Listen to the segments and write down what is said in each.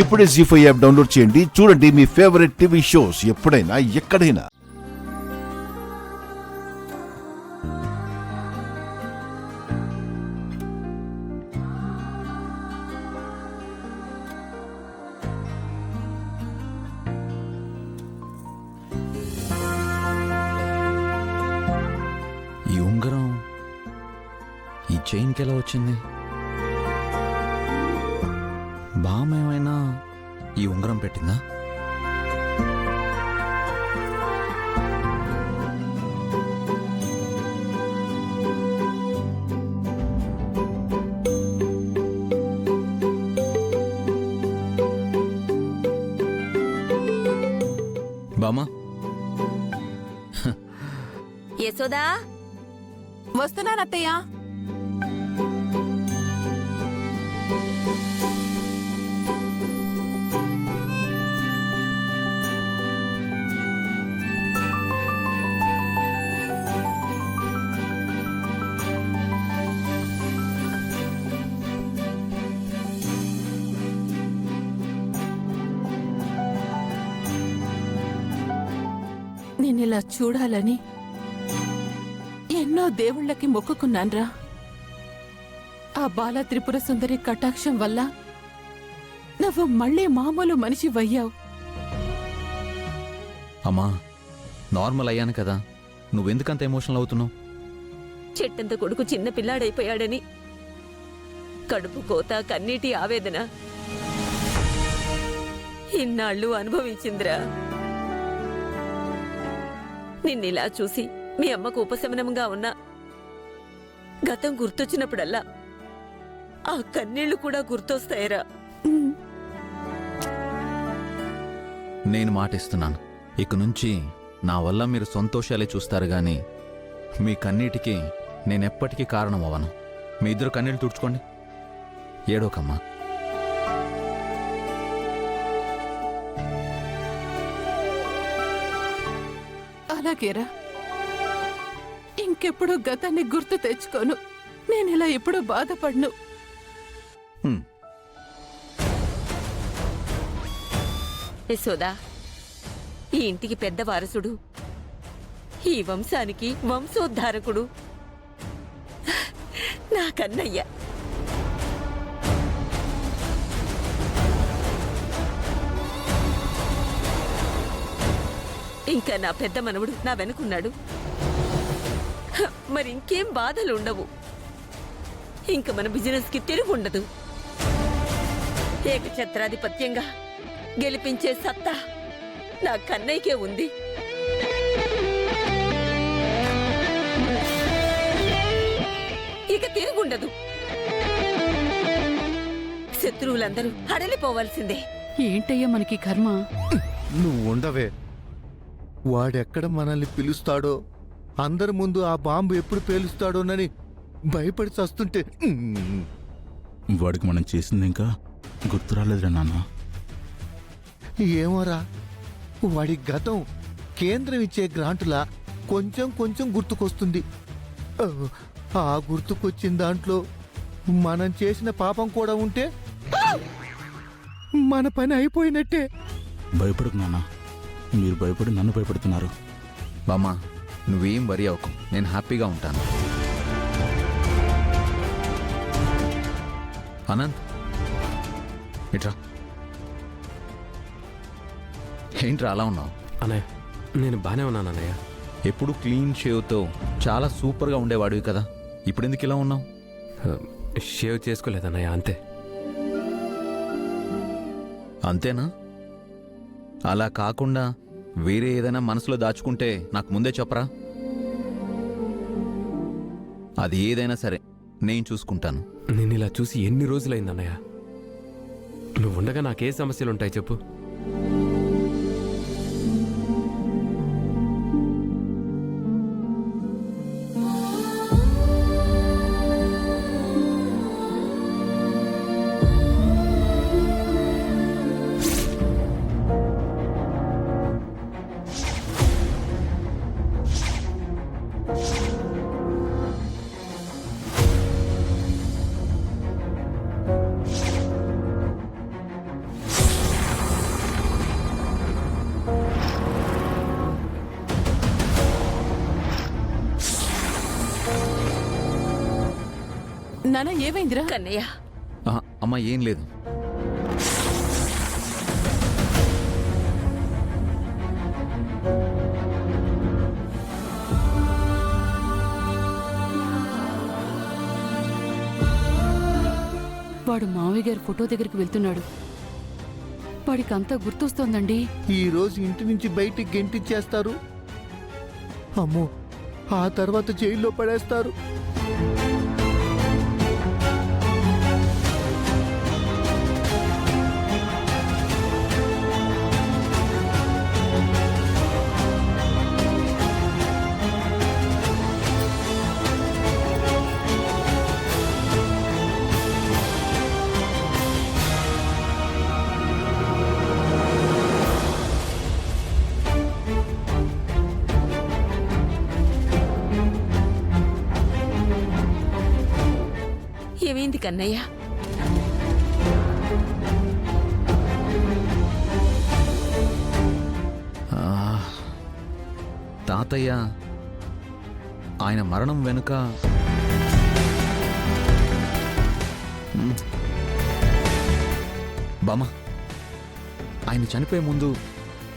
ఇప్పుడే జీ5 app download చేయండి. చూడండి మీ ఫేవరెట్ టీవీ షోస్ ఎప్పుడైనా ఎక్కడైనా. ఈ ఉంగరం ఈ చైన్కి ఎలా వచ్చింది? బామేమైనా ఈ ఉంగరం పెట్టిందా? బామా, యశోదా, వస్తున్నానత్తయ్య. నేనిలా చూడాలని ఎన్నో దేవుళ్ళకి మొక్కుకున్నాన్రా. ఆ బాల త్రిపుర సుందరి కటాక్షం వల్ల నువ్వు మళ్ళీ మామూలు మనిషి వయ్యావు. అమ్మా, నార్మల్ అయ్యాను కదా, నువ్వెందుకంత ఎమోషనల్ అవుతున్నావు? చెట్టంత కొడుకు చిన్న పిల్లాడైపోయాడని కడుపు కోత, కన్నీటి ఆవేదన ఇన్నాళ్ళు అనుభవించిందిరా. నిన్నిలా చూసి మీ అమ్మకు ఉపశమనంగా ఉన్నా గతం గుర్తొచ్చినప్పుడల్లా ఆ కన్నీళ్లు కూడా గుర్తొస్తాయిరా. నేను మాటిస్తున్నాను, ఇక నుంచి నా వల్ల మీరు సంతోషాలే చూస్తారు గాని మీ కన్నీటికి నేనెప్పటికీ కారణం అవ్వను. మీ ఇద్దరు కన్నీళ్ళు తుడుచుకోండి, ఏడోకమ్మా. అలాగేరా, ఇంకెప్పుడు గతాన్ని గుర్తు తెచ్చుకోను. నేనిలా ఎప్పుడు బాధపడను. యశోదా, ఈ ఇంటికి పెద్ద వారసుడు, ఈ వంశానికి వంశోద్ధారకుడు నా కన్నయ్య. ఇంకా నా పెద్ద మనవడు నా వెనుకున్నాడు. మరి ఇంకేం బాధలు ఉండవు. ఇంక మన బిజినెస్ కి తిరుగుండదు. ఏకఛత్రాధిపత్యంగా గెలిపించే సత్తా నా కన్నయ్యకే ఉంది. ఇక తిరుగుండదు. శత్రువులందరూ హడలిపోవాల్సిందే. ఏంటయ్యా మనకి కర్మ? నువ్వు ఉండవే. వాడెక్కడ మనల్ని పిలుస్తాడో, అందరి ముందు ఆ బాంబు ఎప్పుడు పేలుస్తాడోనని భయపడి చస్తుంటే వాడికి మనం చేసింది ఇంకా గుర్తు రాలేదురా నాన్న. ఏమోరా, వాడి గతం కేంద్రం ఇచ్చే గ్రాంటులా కొంచెం కొంచెం గుర్తుకొస్తుంది. ఆ గుర్తుకొచ్చిన దాంట్లో మనం చేసిన పాపం కూడా ఉంటే మన పని అయిపోయినట్టే. భయపడకు నాన్న, మీరు భయపడి నన్ను భయపడుతున్నారు. బామ్మా, నువ్వేం వరి అవ్వకు, నేను హ్యాపీగా ఉంటాను. అనంత్, ఇట్రా. ఏంట్రా అలా ఉన్నావు? అన్నయ్య, నేను బానే ఉన్నాను అన్నయ్య. ఎప్పుడు క్లీన్ షేవ్తో చాలా సూపర్గా ఉండేవాడివి కదా, ఇప్పుడు ఎందుకు ఇలా ఉన్నావు? షేవ్ చేసుకోలేదన్నయ్య, అంతే. అంతేనా? అలా కాకుండా వేరే ఏదైనా మనసులో దాచుకుంటే నాకు ముందే చెప్పరా. అది ఏదైనా సరే నేను చూసుకుంటాను. నేను ఇలా చూసి ఎన్ని రోజులైందన్నయ్య? నువ్వు ఉండగా నాకే సమస్యలుంటాయి చెప్పు? నాన్న ఏమైందిరా? కన్నయ్య ఆహా, అమ్మా ఏం లేదు. వాడు మావయ్య గారి ఫోటో దగ్గరికి వెళ్తున్నాడు. వాడికి అంతా గుర్తొస్తోందండి. ఈ రోజు ఇంటి నుంచి బయటికి గెంటిచ్చేస్తారు. అమ్మో, ఆ తర్వాత జైల్లో పడేస్తారు. ఏమైంది కన్నయ్య? ఆ, తాతయ్య ఆయన మరణం వెనుక బామ్మ ఆయన చనిపోయే ముందు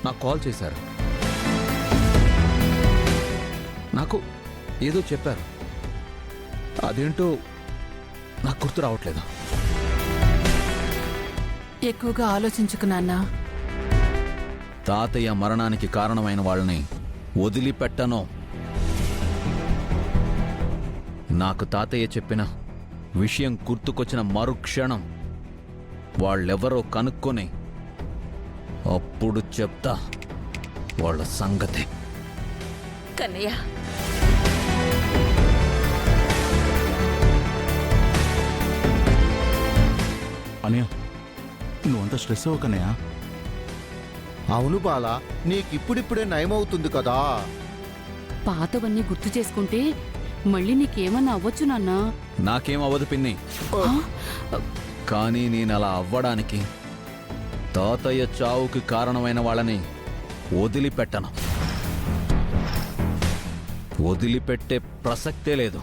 నాకు కాల్ చేశారు. నాకు ఏదో చెప్పారు. అదేంటో నాకు గుర్తు రావట్లేదు. ఎక్కువగా ఆలోచించుకు నాన్నా. తాతయ్య మరణానికి కారణమైన వాళ్ళని వదిలిపెట్టను. నాకు తాతయ్య చెప్పిన విషయం గుర్తుకొచ్చిన మరుక్షణం వాళ్ళెవరో కనుక్కొని అప్పుడు చెప్తా వాళ్ళ సంగతి. కన్నయ్య అనయ్య నువ్వంతా స్ట్రెస్ అవ్వకనయ్య. అవును బాల, నీకిప్పుడిప్పుడే నయమవుతుంది కదా. పాతవన్నీ గుర్తు చేసుకుంటే మళ్ళీ నీకేమన్నా అవ్వచ్చు నాన్నా. నాకేం అవ్వదు పిన్ని. కానీ నేను అలా అవ్వడానికి తాతయ్య చావుకి కారణమైన వాళ్ళని వదిలిపెట్టను. వదిలిపెట్టే ప్రసక్తే లేదు.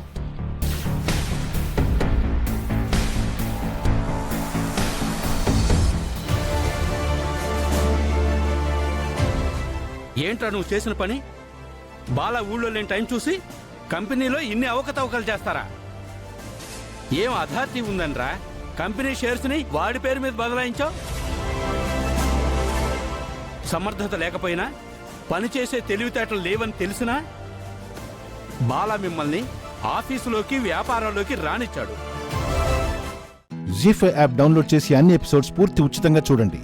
ఏంట్రా నువ్వు చేసిన పని? బాలా ఊళ్ళో లేని టైం చూసి కంపెనీలో ఇన్ని అవకతవకలు చేస్తారా? ఏం అథారిటీ ఉందనరా కంపెనీ షేర్స్ని వాడి పేరు మీద బదలాయించావు? సమర్థత లేకపోయినా పనిచేసే తెలివితేటలు లేవని తెలిసినా బాలా మిమ్మల్ని ఆఫీసులోకి వ్యాపారంలోకి రానిచ్చాడు. జీ5 యాప్ డౌన్లోడ్ చేసి అన్ని ఎపిసోడ్స్ పూర్తి ఉచితంగా చూడండి.